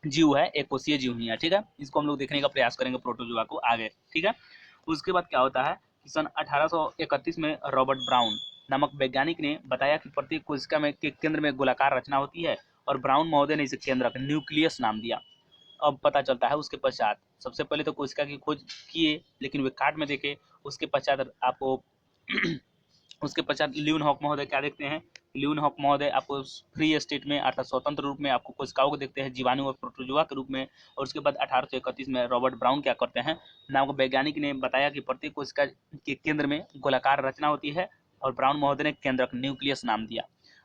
जीव है, एक कोशीय जीव ही है। ठीक है, इसको हम लोग देखने का प्रयास करेंगे प्रोटोजोआ को आगे। ठीक है, उसके बाद क्या होता है कि सन 1831 में रॉबर्ट ब्राउन नामक वैज्ञानिक ने बताया कि प्रत्येक कोशिका में के केंद्र में गोलाकार रचना होती है, और ब्राउन महोदय ने इसे केंद्रक, न्यूक्लियस नाम दिया। अब पता चलता है उसके पश्चात, सबसे पहले तो कोशिका की खोज किए, लेकिन वे काट में देखे। उसके पश्चात आपको उसके पश्चात लियोनहॉक महोदय क्या देखते हैं, लियोनहॉक महोदय आपको फ्री स्टेट में अर्थात स्वतंत्र रूप में आपको कोशिकाओं को देखते हैं जीवाणु और प्रोटोजोआ के रूप में। और उसके बाद 1831 में रॉबर्ट ब्राउन क्या करते हैं, नामक वैज्ञानिक ने बताया कि प्रत्येक कोशिका के केंद्र में गोलाकार रचना होती है, और ब्राउन महोदय ने केंद्रक, न्यूक्लियस नाम दिया।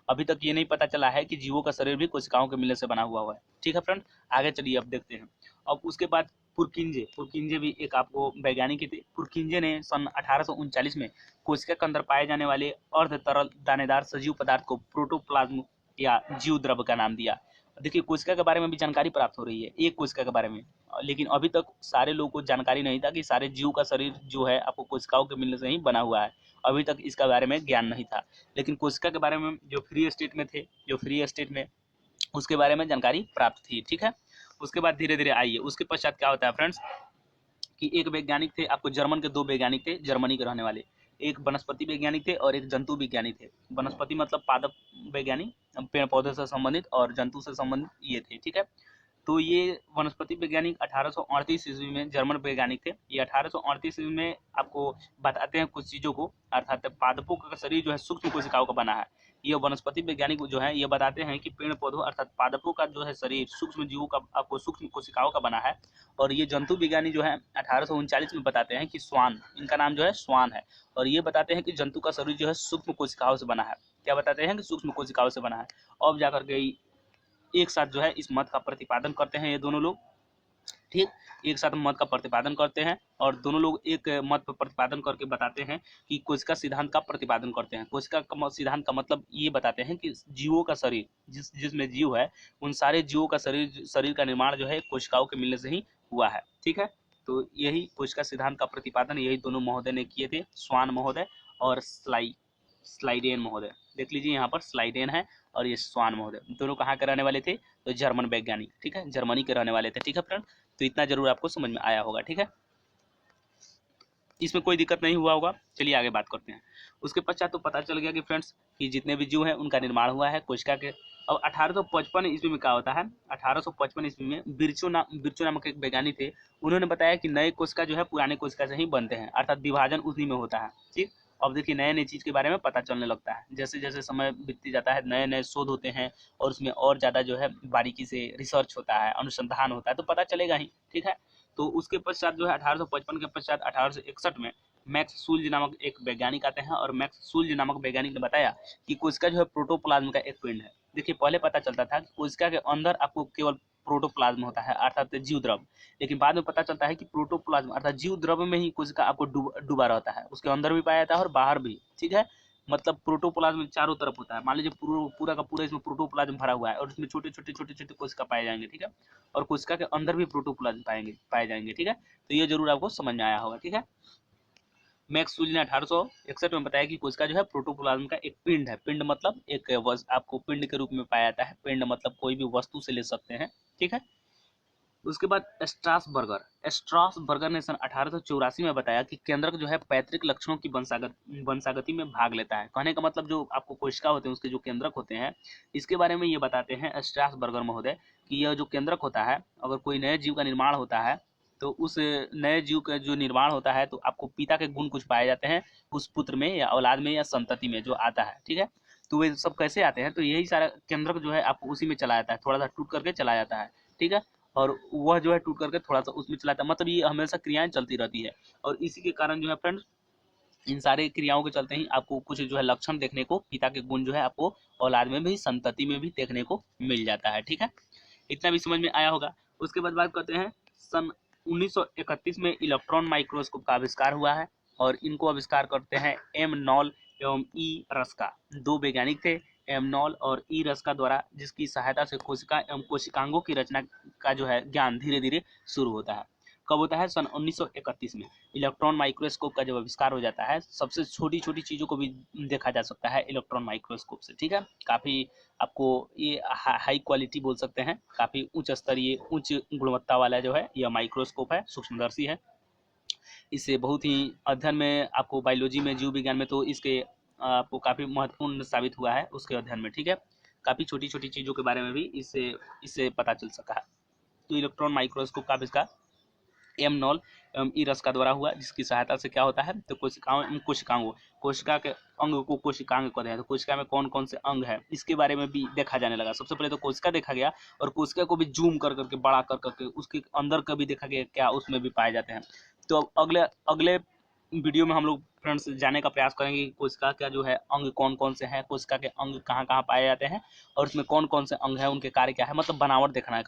अभी तक ये नहीं पता चला है कि जीवों का शरीर भी कोशिकाओं के मिलने से बना हुआ है। ठीक है फ्रेंड, आगे चलिए अब देखते हैं। अब उसके बाद पुरकिंजे भी एक आपको वैज्ञानिक थे। पुरकिंजे ने सन 1839 में कोशिका के अंदर पाए जाने वाले अर्ध तरल दानेदार सजीव पदार्थ को प्रोटोप्लाज्म या जीव द्रव का नाम दिया। देखिए कोशिका के बारे में भी जानकारी प्राप्त हो रही है, एक कोशिका के बारे में, लेकिन अभी तक सारे लोगों को जानकारी नहीं था कि सारे जीव का शरीर जो है आपको कोशिकाओं के मिलने से ही बना हुआ है। अभी तक इसका बारे में ज्ञान नहीं था, लेकिन कोशिका के बारे में जो फ्री स्टेट में उसके बारे में जानकारी प्राप्त थी। ठीक है, उसके बाद धीरे धीरे आइए उसके पश्चात क्या होता है फ्रेंड्स, कि एक वैज्ञानिक थे, आपको जर्मन के दो वैज्ञानिक थे, जर्मनी के रहने वाले, एक वनस्पति वैज्ञानिक थे और एक जंतु वैज्ञानिक थे। वनस्पति मतलब पादप वैज्ञानिक, पेड़ पौधे से संबंधित, और जंतु से संबंधित ये थे। ठीक है, तो ये वनस्पति वैज्ञानिक 1838 ईस्वी में जर्मन वैज्ञानिक थे। ये 1838 ईस्वी में आपको बताते हैं कुछ चीज़ों को, अर्थात पादपों का शरीर जो है सूक्ष्म कोशिकाओं का बना है। ये वनस्पति वैज्ञानिक जो है ये बताते हैं कि पेड़ पौधों अर्थात पादपों का जो है शरीर सूक्ष्म जीवों का आपको सूक्ष्म कोशिकाओं का बना है। और ये जंतु विज्ञानी जो है 1839 में बताते हैं कि स्वान, इनका नाम जो है स्वान है, और ये बताते हैं कि जंतु का शरीर जो है सूक्ष्म कोशिकाओं से बना है। क्या बताते हैं कि सूक्ष्म कोशिकाओं से बना है। अब जाकर के एक साथ जो है इस मत का प्रतिपादन करते हैं ये दोनों लोग, ठीक, एक साथ मत का प्रतिपादन करते हैं और दोनों लोग एक मत पर प्रतिपादन करके बताते हैं कि कोशिका सिद्धांत का प्रतिपादन करते हैं। कोशिका सिद्धांत का मतलब ये बताते हैं कि जीवों का शरीर, जिसमें जीव है उन सारे जीवों का शरीर का निर्माण जो है कोशिकाओं के मिलने से ही हुआ है। ठीक है, तो यही कोशिका सिद्धांत का प्रतिपादन यही दोनों महोदय ने किए थे, स्वान महोदय और स्लाइडेन महोदय। देख लीजिए यहाँ पर स्लाइडेन है और ये स्वान महोदय, दोनों कहाँ के रहने वाले थे, तो जर्मन वैज्ञानिक, ठीक है, जर्मनी के रहने वाले थे। ठीक है फ्रेंड, तो इतना जरूर आपको समझ में आया होगा। ठीक है, इसमें कोई दिक्कत नहीं हुआ होगा। चलिए आगे बात करते हैं। उसके पश्चात तो पता चल गया कि फ्रेंड्स कि जितने भी जीव हैं उनका निर्माण हुआ है कोशिका के। अब 1855 ईस्वी में क्या होता है, 1855 ईस्वी में बिरचो नामक एक वैज्ञानिक थे। उन्होंने बताया कि नए कोशिका जो है पुराने कोशिका से ही बनते हैं, अर्थात विभाजन उसी में होता है। ठीक, अब देखिए नए नई चीज़ के बारे में पता चलने लगता है, जैसे जैसे समय बीतती जाता है नए नए शोध होते हैं और उसमें और ज़्यादा जो है बारीकी से रिसर्च होता है, अनुसंधान होता है, तो पता चलेगा ही। ठीक है, तो उसके पश्चात जो है 1855 के पश्चात 1861 में मैक्स सूल्ज नामक एक वैज्ञानिक आते हैं और मैक्स सूल्ज नामक वैज्ञानिक ने बताया कि कोशिका जो है प्रोटोप्लाज्म का एक पिंड है। देखिए पहले पता चलता था कि कोशिका के अंदर आपको केवल प्रोटोप्लाज्म होता है अर्थात जीव द्रव, लेकिन बाद में पता चलता है कि प्रोटोप्लाज्म अर्थात जीव द्रव में ही कोशिका आपको डूबा रहता है, उसके अंदर भी पाया जाता है और बाहर भी। ठीक है, मतलब प्रोटोप्लाज्म चारों तरफ होता है। मान लीजिए पूरा का पूरा इसमें प्रोटोप्लाज्म भरा हुआ है और इसमें छोटे छोटे कोशिका पाए जाएंगे। ठीक है, और कोशिका के अंदर भी प्रोटोप्लाज्म पाए जाएंगे। ठीक है, तो ये जरूर आपको समझ में आया होगा। ठीक है, मैक्स सूली ने 1861 में बताया कि कोशिका जो है प्रोटोप्लाज्म का एक पिंड है। पिंड मतलब एक आपको पिंड के रूप में पाया जाता है। पिंड मतलब कोई भी वस्तु से ले सकते हैं। ठीक है, उसके बाद स्ट्रासबर्गर ने सन 1884 में बताया कि केंद्रक जो है पैतृक लक्षणों की वंशागति में भाग लेता है। कहने का मतलब जो आपको कोशिका होते हैं उसके जो केंद्रक होते हैं, इसके बारे में ये बताते हैं स्ट्रासबर्गर महोदय कि यह जो केंद्रक होता है, अगर कोई नए जीव का निर्माण होता है तो उस नए जीव का जो निर्माण होता है तो आपको पिता के गुण कुछ पाए जाते हैं उस पुत्र में या औलाद में या संतति में जो आता है। ठीक है, तो वे सब कैसे आते हैं, तो यही सारा केंद्रक जो है आपको उसी में चला जाता है, थोड़ा सा टूट करके चला जाता है। ठीक है, और वह जो है टूट करके थोड़ा सा उसमें चलाता है, मतलब ये हमेशा क्रियाएं चलती रहती है। और इसी के कारण जो है फ्रेंड्स इन सारे क्रियाओं के चलते ही आपको कुछ जो है लक्षण देखने को, पिता के गुण जो है आपको औलाद में भी संतति में भी देखने को मिल जाता है। ठीक है, इतना भी समझ में आया होगा। उसके बाद बात करते हैं सन 1931 में इलेक्ट्रॉन माइक्रोस्कोप का आविष्कार हुआ है और इनको आविष्कार करते हैं एम नॉल एवं ई रस्का, दो वैज्ञानिक थे, एम नॉल और ई रस्का द्वारा, जिसकी सहायता से कोशिका एवं कोशिकांगों की रचना का जो है ज्ञान धीरे धीरे शुरू होता है। कब होता है, सन 1931 में। इलेक्ट्रॉन माइक्रोस्कोप का जब आविष्कार हो जाता है, सबसे छोटी छोटी चीज़ों को भी देखा जा सकता है इलेक्ट्रॉन माइक्रोस्कोप से। ठीक है, काफ़ी आपको ये हाई क्वालिटी बोल सकते हैं, काफ़ी उच्च स्तरीय उच्च गुणवत्ता वाला जो है यह माइक्रोस्कोप है, सूक्ष्मदर्शी है। इससे बहुत ही अध्ययन में आपको बायोलॉजी में, जीव विज्ञान में तो इसके आपको काफ़ी महत्वपूर्ण साबित हुआ है उसके अध्ययन में। ठीक है, काफ़ी छोटी छोटी चीज़ों के बारे में भी इससे पता चल सका है। तो इलेक्ट्रॉन माइक्रोस्कोप का आविष्कार एम नॉल एवं ई रस्का द्वारा हुआ, जिसकी सहायता से क्या होता है, तो कोशिका के अंग को कोशिकांग कहते हैं। तो कोशिका में कौन कौन से अंग है इसके बारे में भी देखा जाने लगा। सबसे पहले तो कोशिका देखा गया और कोशिका को भी जूम कर करके बड़ा कर करके उसके अंदर का भी देखा गया क्या उसमें भी पाए जाते हैं। तो अब अगले अगले वीडियो में हम लोग फ्रेंड्स जानने का प्रयास करेंगे कि कोशिका का जो है अंग कौन कौन से हैं, कोशिका के अंग कहाँ कहाँ पाए जाते हैं और उसमें कौन कौन से अंग हैं, उनके कार्य क्या है, मतलब बनावट देखना है